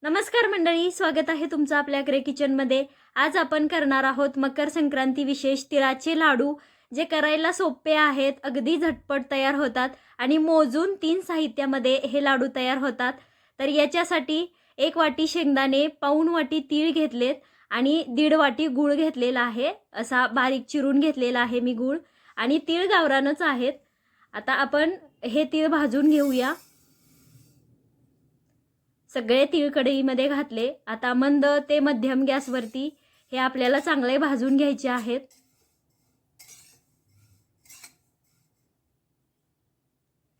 नमस्कार मंडळी, स्वागत आहे तुमचं आपल्या ग्रे किचनमध्ये। आज आपण करणार आहोत मकर संक्रांती विशेष तिळाचे लाडू, जे करायला सोपे आहेत, अगदी झटपट तयार होतात आणि मोजून 3 साहित्यामध्ये हे लाडू तयार होतात। तर याच्यासाठी 1 वाटी शेंगदाणे, पाऊण वाटी तीळ घेतलेत आणि 1.5 वाटी गूळ घेतलेला आहे। असा बारीक चिरून घेतलेला आहे मी गूळ, आणि तीळ गावरानच आहेत। आता आपण हे तीळ भाजून घेऊया। सगळे तीळ कढईमध्ये घातले। आता मंद ते मध्यम गॅसवरती हे आपल्याला चांगले भाजून घ्यायचे आहेत।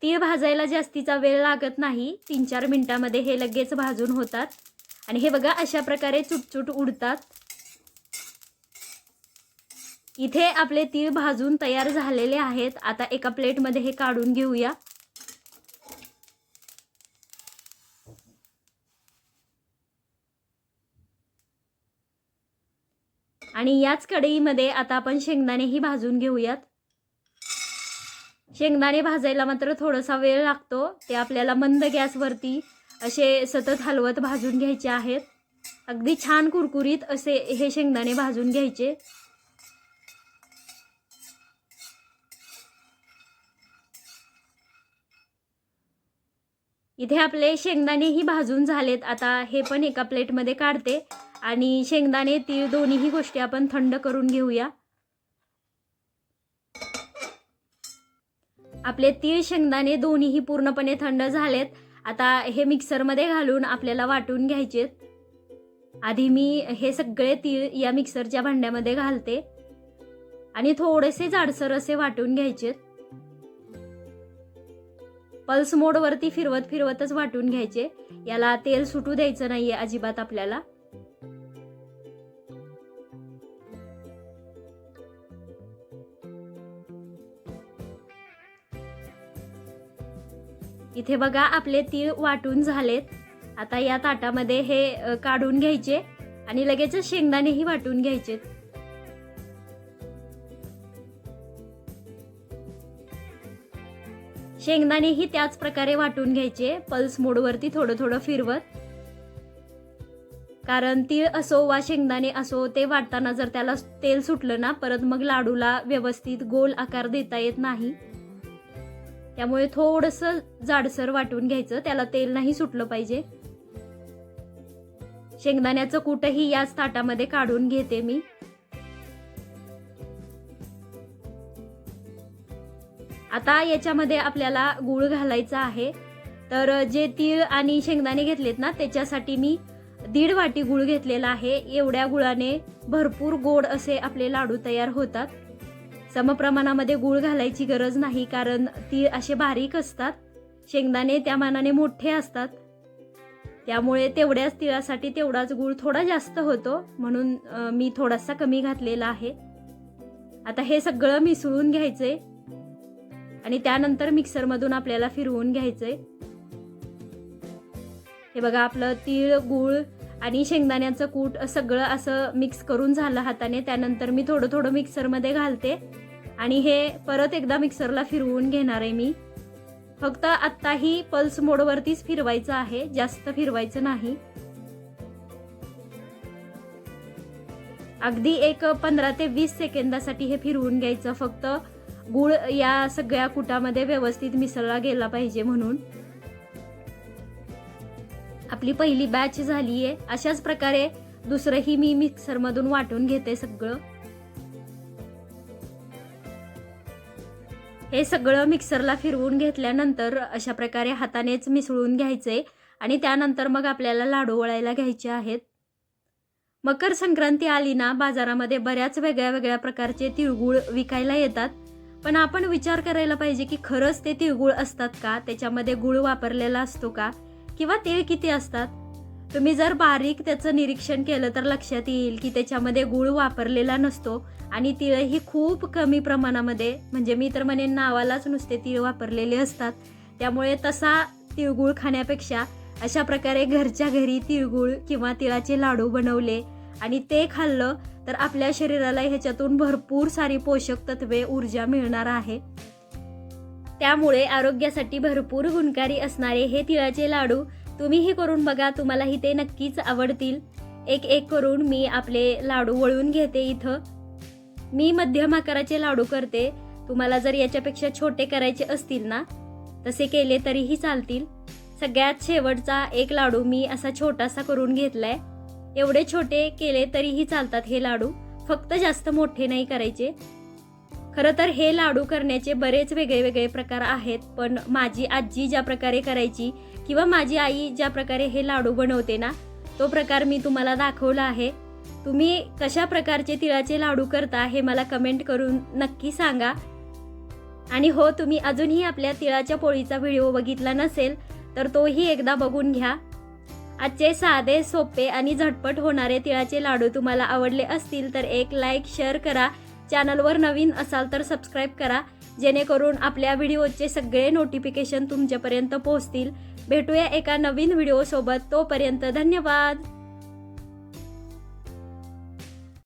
तीळ भाजायला जास्तीचा वेळ लागत नाही, 3-4 मिनिटांमध्ये हे लगेच भाजून होतात। आणि हे बघा, अशा प्रकारे चुटचुट उडतात। इथे आपले तीळ भाजून तयार झालेले आहेत। आता एका प्लेटमध्ये हे काढून घेऊया। आणि याच कढईमध्ये आता आपण शेंगदाणेही भाजून घेऊयात। शेंगदाणे भाजायला मात्र थोडासा वेळ लागतो, ते आपल्याला मंद गॅसवरती असे सतत हलवत भाजून घ्यायचे आहेत। अगदी छान कुरकुरीत असे हे शेंगदाणे भाजून घ्यायचे। इथे आपले शेंगदाणेही भाजून झालेत। आता हे पण एका प्लेटमध्ये काढते आणि शेंगदाणे तीळ दोन्हीही गोष्टी आपण थंड करून घेऊया। आपले तीळ शेंगदाणे दोन्हीही पूर्णपणे थंड झालेत। आता हे मिक्सरमध्ये घालून आपल्याला वाटून घ्यायचेत। आधी मी हे सगळे तीळ या मिक्सरच्या भांड्यामध्ये घालते आणि थोडेसे जाडसर असे वाटून घ्यायचेत। पल्स मोडवरती फिरवतच वाटून घ्यायचे। याला तेल सुटू द्यायचं नाहीये अजिबात आपल्याला। इथे बघा, आपले तीळ वाटून झालेत। आता या ताटामध्ये हे काढून घ्यायचे आणि लगेच शेंगदाणेही वाटून घ्यायचे। शेंगदाणेही त्याच प्रकारे वाटून घ्यायचे, पल्स मोडवरती थोडं फिरवत। कारण तीळ असो वा शेंगदाणे असो, ते वाटताना जर त्याला तेल सुटलं ना, परत मग लाडूला व्यवस्थित गोल आकार देता येत नाही। त्यामुळे थोडंसं जाडसर वाटून घ्यायचं, त्याला तेल नाही सुटलं पाहिजे। शेंगदाण्याचं कूटही याच ताटामध्ये काढून घेते मी। आता याच्यामध्ये आपल्याला गूळ घालायचा आहे। तर जे तीळ आणि शेंगदाणे घेतलेत ना, त्याच्यासाठी मी 1.5 वाटी गूळ घेतलेला आहे। एवढ्या गुळाने भरपूर गोड असे आपले लाडू तयार होतात। समप्रमाणामध्ये गूळ घालायची गरज नाही, कारण तीळ असे बारीक असतात, शेंगदाणे त्या मानाने मोठे असतात। त्यामुळे तेवढ्याच तिळासाठी तेवढाच गूळ थोडा जास्त होतो, म्हणून मी थोडासा कमी घातलेला आहे। आता हे सगळं मिसळून घ्यायचंय आणि त्यानंतर मिक्सरमधून आपल्याला फिरवून घ्यायचंय। हे बघा, आपलं तीळ, गूळ आणि शेंगदाण्याचं कूट सगळं असं मिक्स करून झालं हाताने। त्यानंतर मी थोडं मिक्सरमध्ये घालते आणि हे परत एकदा मिक्सरला फिरवून घेणार आहे मी। फक्त आत्ताही पल्स मोडवरतीच फिरवायचं आहे, जास्त फिरवायचं नाही। अगदी एक 15 ते 20 सेकंदासाठी हे फिरवून घ्यायचं, फक्त गूळ या सगळ्या कुटामध्ये व्यवस्थित मिसळला गेला पाहिजे म्हणून। आपली पहिली बॅच झालीये। अशाच प्रकारे दुसरंही मी मिक्सरमधून वाटून घेते सगळं। हे सगळं मिक्सरला फिरवून घेतल्यानंतर अशा प्रकारे हातानेच मिसळून घ्यायचे आणि त्यानंतर मग आपल्याला लाडू वळायला घ्यायचे आहेत। मकर संक्रांती आली ना, बाजारामध्ये बऱ्याच वेगळ्या प्रकारचे तिळगुळ विकायला येतात। पण आपण विचार करायला पाहिजे की खरंच ते तिळगुळ असतात का, त्याच्यामध्ये गुळ वापरलेला असतो का, किंवा तीळ किती असतात। तुम्ही जर बारीक त्याचं निरीक्षण केलं तर लक्षात येईल की त्याच्यामध्ये गूळ वापरलेला नसतो आणि तीळही खूप कमी प्रमाणामध्ये, म्हणजे मी तर म्हणेन नावालाच नुसते तीळ वापरलेले असतात। त्यामुळे तसा तिळगुळ खाण्यापेक्षा अशा प्रकारे घरच्या घरी तिळगुळ किंवा तिळाचे लाडू बनवले आणि ते खाल्लं तर आपल्या शरीराला ह्याच्यातून भरपूर सारी पोषक तत्वे, ऊर्जा मिळणार आहे। त्यामुळे आरोग्यासाठी भरपूर गुणकारी असणारे हे तिळाचे लाडू तुम्हीही करून बघा, तुम्हालाही ते नक्कीच आवडतील. एक एक करून मी आपले लाडू वळून घेते. इथं मी मध्यम आकाराचे लाडू करते. तुम्हाला जर याच्यापेक्षा छोटे करायचे असतील ना, तसे केले तरीही चालतील. सगळ्यात शेवटचा एक लाडू मी असा छोटासा करून घेतलाय. एवढे छोटे केले तरीही चालतात हे लाडू, फक्त जास्त मोठे नाही करायचे. खरं तर हे लाडू करण्याचे बरेच वेगळे वेगळे प्रकार आहेत, पण माझी आजी ज्या प्रकारे करायची किंवा माझी आई ज्या प्रकारे हे लाडू बनवते ना, तो प्रकार मी तुम्हाला दाखवला आहे. तुम्ही कशा प्रकारचे तिळाचे लाडू करता हे मला कमेंट करून नक्की सांगा. आणि हो, तुम्ही अजूनही आपल्या तिळाच्या पोळीचा व्हिडिओ बघितला नसेल तर तोही एकदा बघून घ्या. आजचे साधे, सोपे आणि झटपट होणारे तिळाचे लाडू तुम्हाला आवडले असतील तर एक लाईक, शेअर करा. चॅनलवर नवीन असाल तर सबस्क्राईब करा, जेणेकरून आपल्या व्हिडिओचे सगळे नोटिफिकेशन तुमच्यापर्यंत पोहोचतील. भेटूया एका नवीन व्हिडिओसोबत. तोपर्यंत धन्यवाद.